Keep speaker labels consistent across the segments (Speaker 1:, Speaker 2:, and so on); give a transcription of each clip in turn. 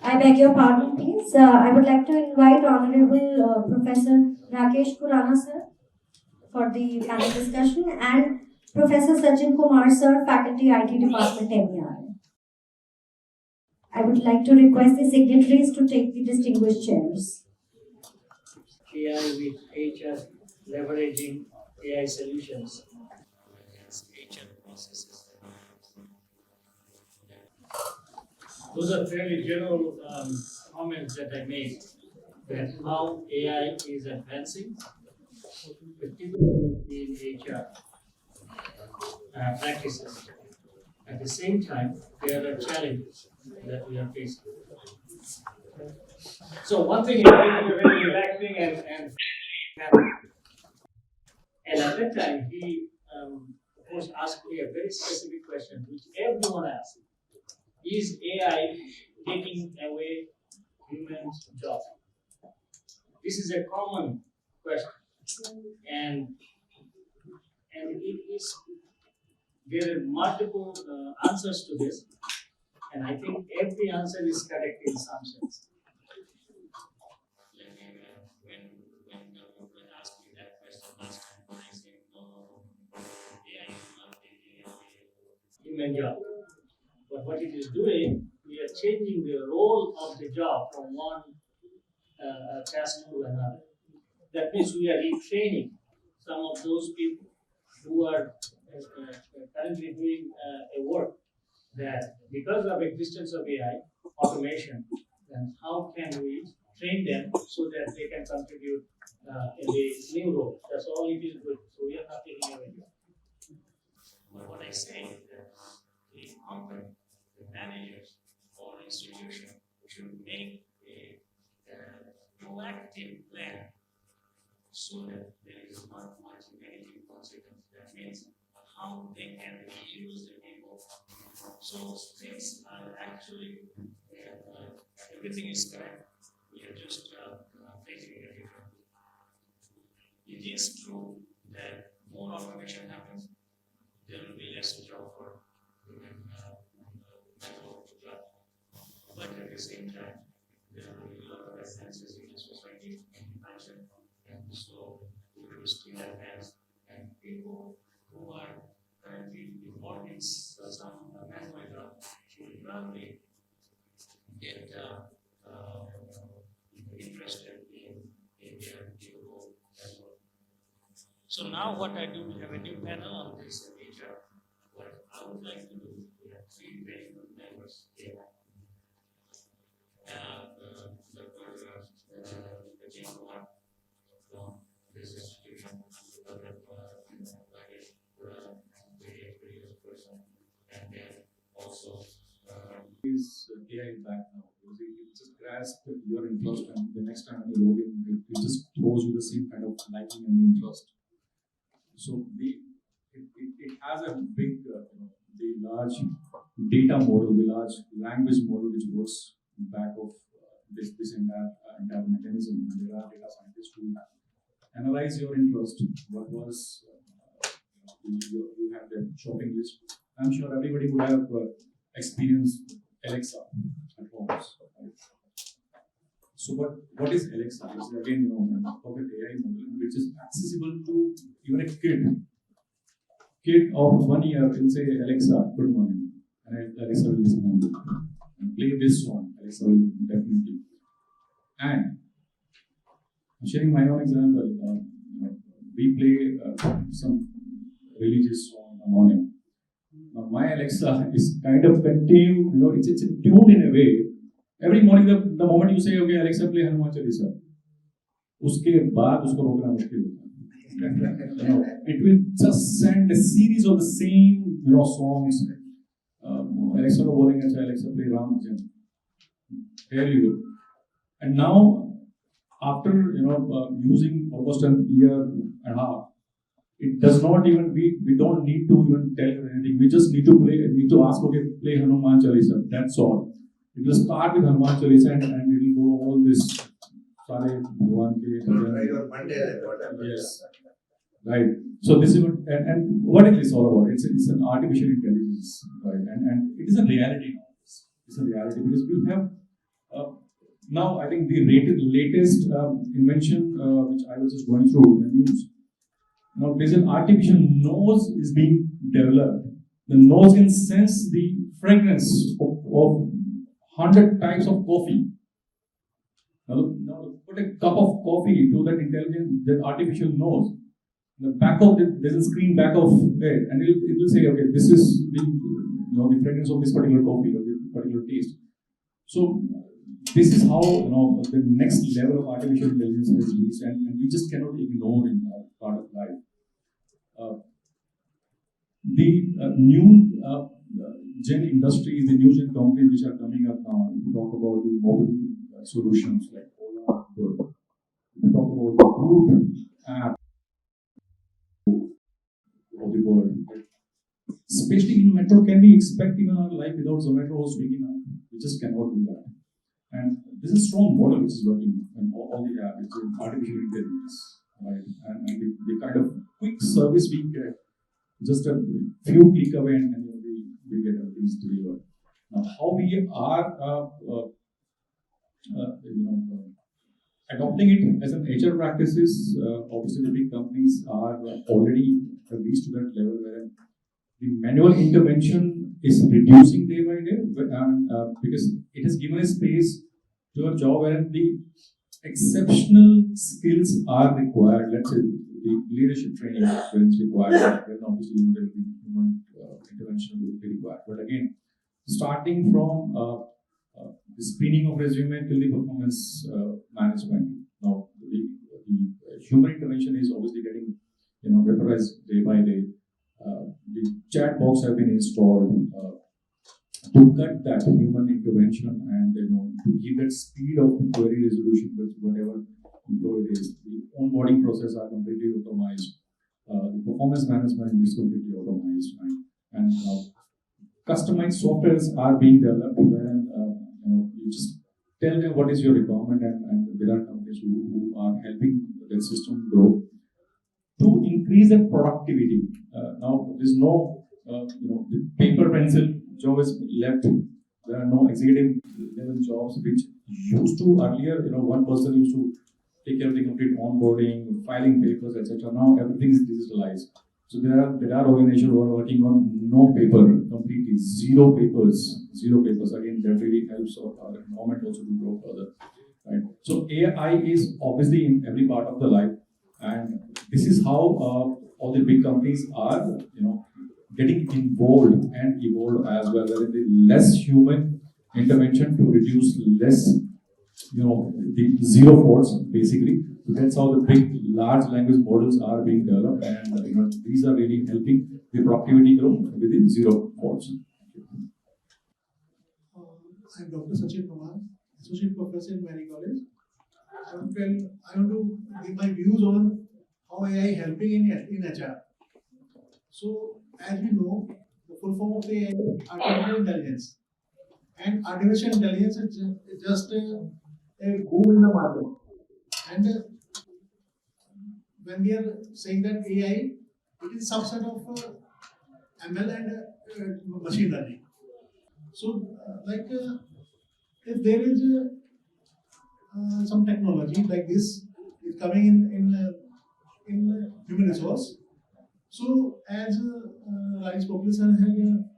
Speaker 1: I beg your pardon, please. I would like to invite Honorable Professor Rakesh Kurana, sir, for the panel discussion, and Professor Sachin Kumar, sir, Faculty IT Department, MER. I would like to request the signatories to take the distinguished chairs.
Speaker 2: AI with HR, leveraging AI solutions. HR processes. Those are fairly general comments that I made, that how AI is advancing, particularly in HR practices. At the same time, there are challenges that we are facing. So one thing is very relaxing and at that time he of course asked me a very specific question which everyone asks. Is AI taking away humans' job? This is a common question, and it is there are multiple answers to this, and I think every answer is correct in some sense. When asked me that question last time, I said no, AI is not taking away human job. But what it is doing, we are changing the role of the job from one task to another. That means we are retraining some of those people who are currently doing a work that because of existence of AI, automation, then how can we train them so that they can contribute in the new role? That's all it is doing. So we are not taking away job. But what I say is that the company, the managers or institution should make a proactive plan so that there is not much negative consequence. That means how they can use the people. So things are actually everything is correct. We are just facing a different. It is true that more automation happens, there will be less job for human job. But at the same time, there will be a lot of advances in the society and so we will still advance, and people who are currently involved in some manual job should probably get interested in their new role as well. So now what I do, we have a new panel on this HR. What I would like to do, we have three very good members here. The team from this institution, and then also
Speaker 3: is AI impact now? Because it just grasps your interest, and the next time you log in, it just throws you the same kind of liking and interest. So it has a big, the large data model, the large language model which works back of this entire mechanism. And there are data scientists who analyze your interest. What was you have the shopping list. I'm sure everybody would have experienced Alexa at home. Right? So what is Alexa? It's again, a pocket AI model which is accessible to even a kid of 1 year will say, Alexa, good morning. And Alexa will respond. And play this song. Alexa will definitely. And I'm sharing my own example. We play some religious song in the morning. Now my Alexa is kind of contained, it's tuned in a way. Every morning, the moment you say, okay, Alexa, play Hanuman Chalisa, उसके बाद उसको रोकना मुश्किल होता है. It will just send a series of the same, songs. Alexa को बोलेंगे, अच्छा Alexa, play Ram Bhajan. Here you go. And now, after using almost a year and a half, it does not even we don't need to even tell her anything. We just need to ask, okay, play Hanuman Chalisa. That's all. It will start with Hanuman Chalisa and it will go all this. Sare Bhagwan ke
Speaker 4: your Monday and whatever.
Speaker 3: Yes. Right. So this is what is this all about? It's an artificial intelligence, right? And it is a reality now. It's a reality because we have Uh, Now, I think the latest invention which I was just going through in the news. Now, there's an artificial nose is being developed. The nose can sense the fragrance of 100 types of coffee. Now, put a cup of coffee to that intelligent, that artificial nose. The back of there's a screen back of it, and it will say, okay, this is the fragrance of this particular coffee or this particular taste. So this is how the next level of artificial intelligence has reached, and we just cannot ignore in our part of life. The new gen industries, the new gen companies which are coming up now, we talk about the mobile solutions like Ola, Uber. We talk about the food app of the world. Especially in metro, can we expect even our life without Zomato or Swiggy now? We just cannot do that. And this is a strong model which is working, and all the app, it's artificial intelligence, right? And the kind of quick service we get, just a few click away, and we get things delivered. Now, how we are, adopting it as an HR practices, obviously the big companies are already reached to that level where the manual intervention is reducing day by day, because it has given a space to a job where the exceptional skills are required. Let's say the leadership training when it's required, then obviously there will be human intervention will be required. But again, starting from the screening of resume till the performance management. Now, the human intervention is obviously getting weaponized day by day. The chat box have been installed to cut that human intervention and to give that speed of query resolution with whatever employee it is. The onboarding process are completely automated. The performance management is completely automated, right? And customized softwares are being developed wherein you just tell them what is your requirement, and there are companies who are helping that system grow to increase the productivity. Now there's no the paper pencil job is left. There are no executive level jobs which used to earlier. One person used to take care of the complete onboarding, filing papers, etc. Now everything is digitalized. So there are organizations who are working on no paper, completely zero papers. Again, that really helps our environment also to grow further. Right. So AI is obviously in every part of the life, and this is how all the big companies are, getting involved and evolved as well. Where the less human intervention to reduce less, the zero faults basically. So that's how the big, large language models are being developed, and these are really helping the productivity grow within zero faults.
Speaker 5: I'm Dr. Sachin Kumar, Associate Professor in Mary College. I want to give my views on how AI is helping in HR. So, as we know, the full form of AI is artificial intelligence. And artificial intelligence is just a boom in the market. And when we are saying that AI, it is subset of ML and machine learning. So, if there is some technology like this is coming in human resource, so as Rice Population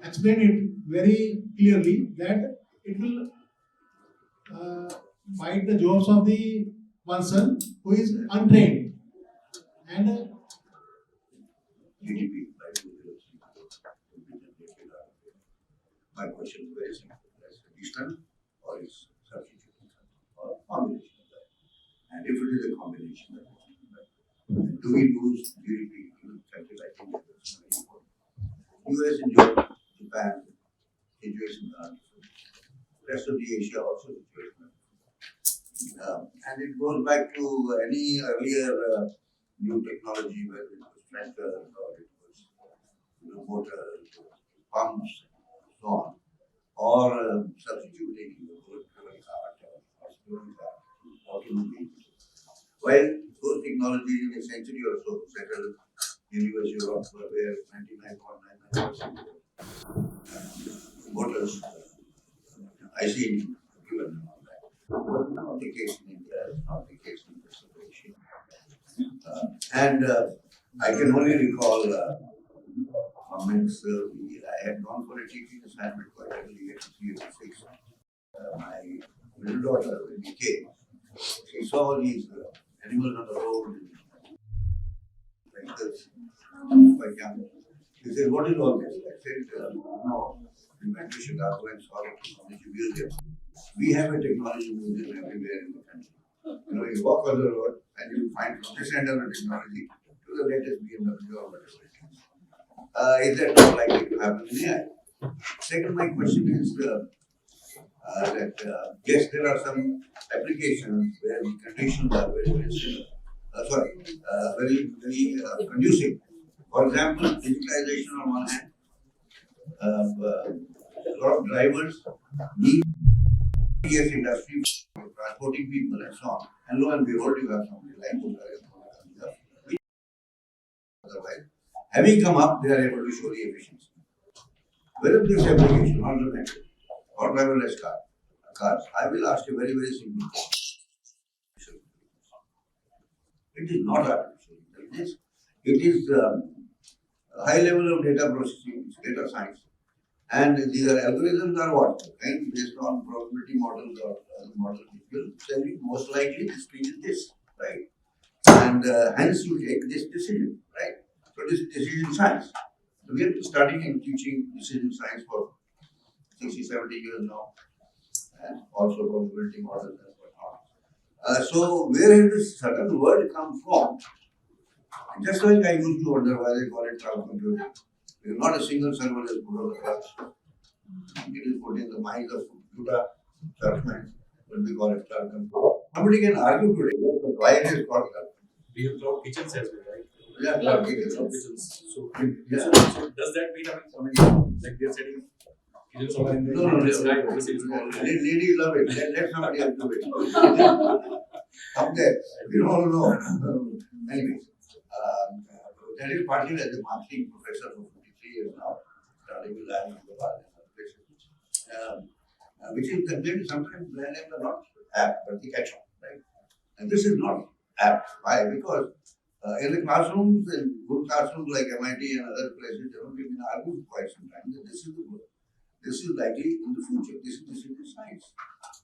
Speaker 5: has explained it very clearly that it will fight the jobs of the person who is untrained and
Speaker 4: GDP, my question is very simple. Is it additional or is substitute or combination of that? And if it is a combination, then do we lose GDP in countries like India? US and Europe, Japan, situations are different. Rest of the Asia also situation. And it goes back to any earlier new technology, whether it was tractors or it was motors, pumps, so on, or substituting the road-driven car or steering car, automobile. Well, those technologies in a century or so settled in US, Europe, where 99.99% motors, I see was not the case in India, it's not the case in this situation. And I can only recall comments. I had gone for a teaching assignment quite early at 3 or 6. My little daughter, when we came, she saw all these animals on the road, like this, quite young. She said, "What is all this?" I said, "No, we went to Chicago and saw a technology museum. We have a technology museum everywhere in the country. You walk on the road and you find from this end of the technology to the latest BMW or whatever it is. Is that not likely to happen in AI?" Second, my question is that yes, there are some applications where the conditions are very conducive. For example, digitalization on one hand, a lot of drivers need GPS industry for transporting people and so on. And lo and behold, you have somebody like otherwise. Having come up, they are able to show the efficiency. Where is this application on the network or driverless cars? I will ask a very, very simple question. It is not artificial intelligence. It is a high level of data processing, it's data science. And these are algorithms are what? Right? Based on probability models or other models, which will tell you most likely this thing is this, right? And hence you take this decision, right? So this is decision science. So we have been studying and teaching decision science for 60, 70 years now, and also probability models and whatnot. So where has this certain word come from? Just like I used to wonder why they call it cloud computing. Because not a single server is put on the cloud. It is put in the minds of computer judgment, but we call it cloud computing. Somebody can argue today why it is called cloud.
Speaker 3: We have cloud kitchens as well, right?
Speaker 4: Yeah, cloud kitchens.
Speaker 3: So,
Speaker 4: Yeah.
Speaker 3: so does that mean, like they're setting kitchens over in the sky?
Speaker 4: Ladies love it. Let somebody else do it. Up there, we don't know. Anyways, that is partly as a marketing professor for 53 years now, starting with Ireland and other places, which is contained sometimes brand names are not apt, but the catch-on, right? And this is not apt. Why? Because in the classrooms, in good classrooms like MIT and other places, there have been argued quite some time that this is the word. This is likely in the future. This is decision science.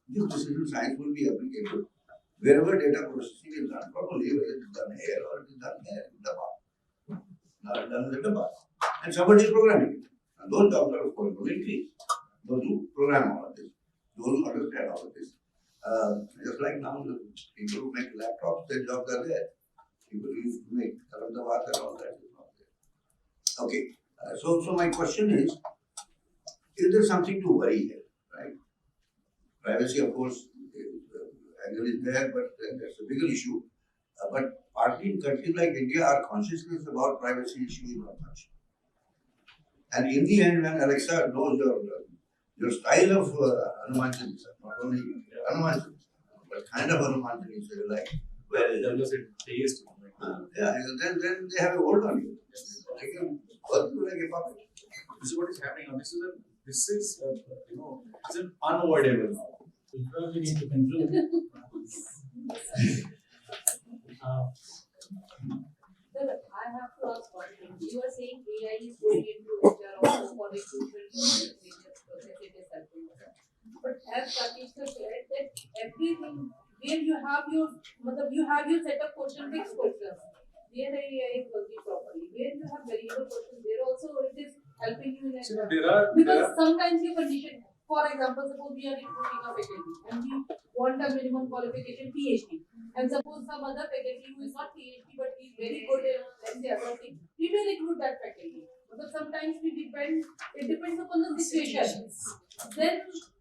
Speaker 4: This decision science will be applicable wherever data processing is done properly, whether it is done here or it is done here in the bar. Now done in the bar. And somebody is programming it. And those jobs are of course will increase. Those who program all of this, those who understand all of this. Just like now, the people who make laptops, their jobs are there. People who used to make Kalamdabat and all that is not there. Okay. So my question is there something to worry here, right? Privacy, of course, angle is there, but that's a bigger issue. But partly in countries like India, our consciousness about privacy issue is not much. And in the end, when Alexa knows your style of Hanuman Chalisa, not only Hanuman Chalisa, but kind of Hanuman Chalisa you like, well,
Speaker 3: that was a taste.
Speaker 4: yeah, then they have a hold on you. They can work you like a puppet.
Speaker 3: This is what is happening now. This is it's an unavoidable now.
Speaker 2: We probably need to conclude.
Speaker 6: I have to ask one thing. You are saying AI is going into HR also for recruitment process it is helping us. But as PepsiCo said that everything where you have your set of question, fixed questions, where AI is working properly. Where you have variable questions, there also it is helping you in a because sometimes your condition. For example, suppose we are recruiting a faculty and we want a minimum qualification PhD. And suppose some other faculty who is not PhD but is very good in, let's say, other things, we may recruit that faculty. But sometimes it depends upon the situation.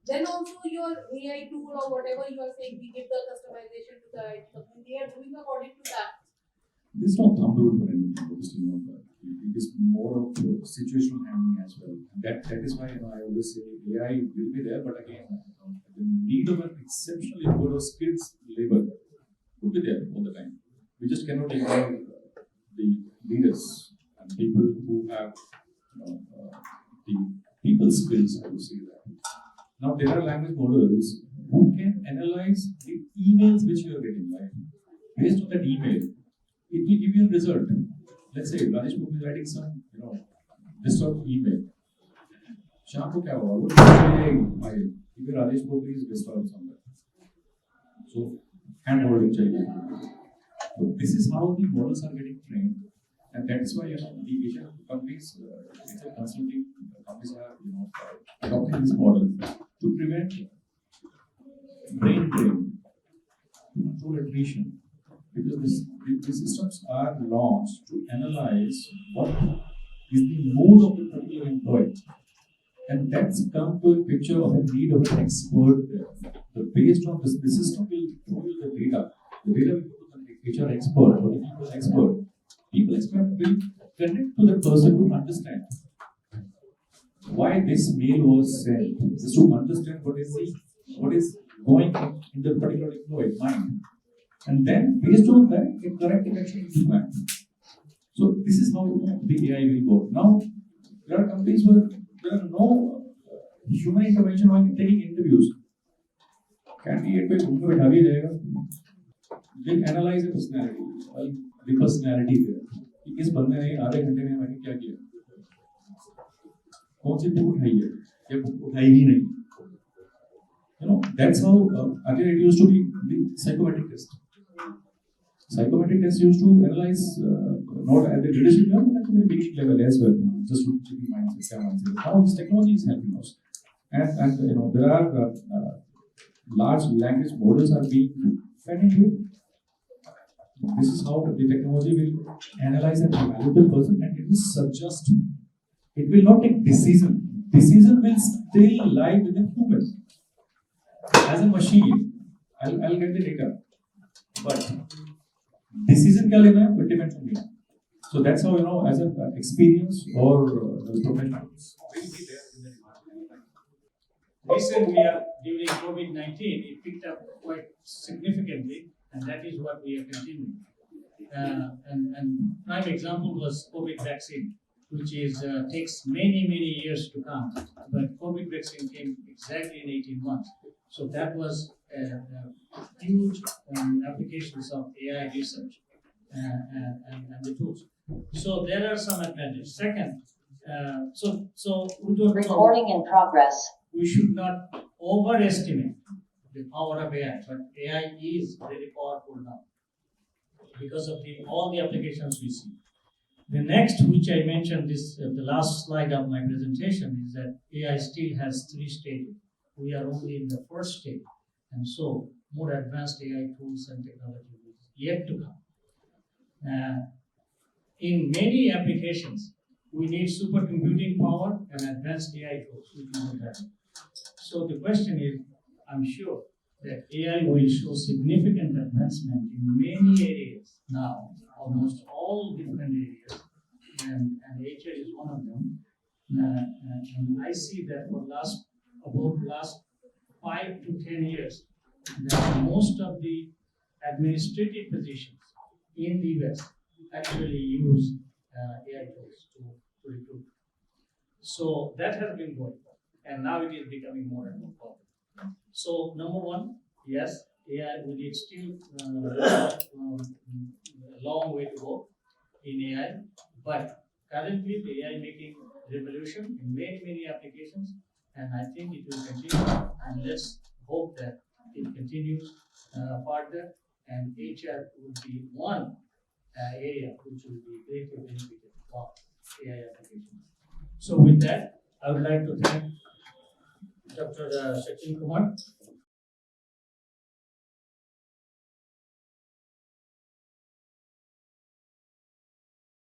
Speaker 6: Then also your AI tool or whatever you are saying, we give the customization to the IT company, they are doing according to that.
Speaker 3: This is not thumb rule for anything, obviously, it is more of situational handling as well. That is why I always say AI will be there, but again, the need of an exceptionally good or skilled labor will be there all the time. We just cannot ignore the leaders and people who have the people skills, I would say that. Now there are language models who can analyze the emails which you are getting, right? Based on that email, it will give you a result. Let's say Rajesh Book is writing some, this sort of email. शाम को क्या होगा? वो email क्योंकि Rajesh Book is disturbed somewhere. So hand holding चाहिए. So this is how the models are getting trained, and that's why the Asian companies, Asian consulting companies are adopting this model to prevent brain drain, to control attrition, because these systems are launched to analyze what is the mood of the particular employee, and that's come to a picture of a need of an expert there. So based on this, the system will show you the data. The data will go to the HR expert or the people expert. People expert will connect to the person to understand why this mail was sent, just to understand what is going in the particular employee mind, and then based on that, a corrective action is planned. So this is how the AI will go. Now there are companies where there are no human intervention while taking interviews. Candidate पे घूमने बैठा दिया जाएगा. They'll analyze the personality, the personality there. कि इस बंदे ने आधे घंटे में मैंने क्या किया, कौन सी बुक उठाई है, या बुक उठाई ही नहीं. That's how earlier it used to be the psychometric test. Psychometric test used to analyze not at the leadership level, but at the beginning level as well, just to check the mindset. Now this technology is helping us, and there are large language models are being fed into it. This is how the technology will analyze and evaluate the person, and it will suggest. It will not take decision. Decision will still lie with the human. As a machine, I'll get the data, but decision क्या लेना है, it depends on me. So that's how as an experience or professionals will be there in the environment.
Speaker 2: Recently, during COVID-19, it picked up quite significantly, and that is what we are continuing. And prime example was COVID vaccine, which takes many years to come. But COVID vaccine came exactly in 18 months. So that was huge applications of AI research and the tools. So there are some advantages. Second, so we don't
Speaker 7: Recording in progress.
Speaker 2: We should not overestimate the power of AI, but AI is very powerful now because of all the applications we see. The next, which I mentioned, the last slide of my presentation, is that AI still has 3 stages. We are only in the first stage, and so more advanced AI tools and technology is yet to come. In many applications, we need supercomputing power and advanced AI tools. We can do that. So the question is, I'm sure that AI will show significant advancement in many areas now, almost all different areas, and HR is one of them. And I see that for last 5 to 10 years, that most of the administrative positions in the US actually use AI tools to recruit. So that has been going on, and now it is becoming more and more popular. So number one, yes, AI we need still a long way to go in AI, but currently the AI making revolution in many applications, and I think it will continue. And let's hope that it continues further, and HR will be one area which will be greatly benefited from AI applications. So with that, I would like to thank Dr. Sachin Kumar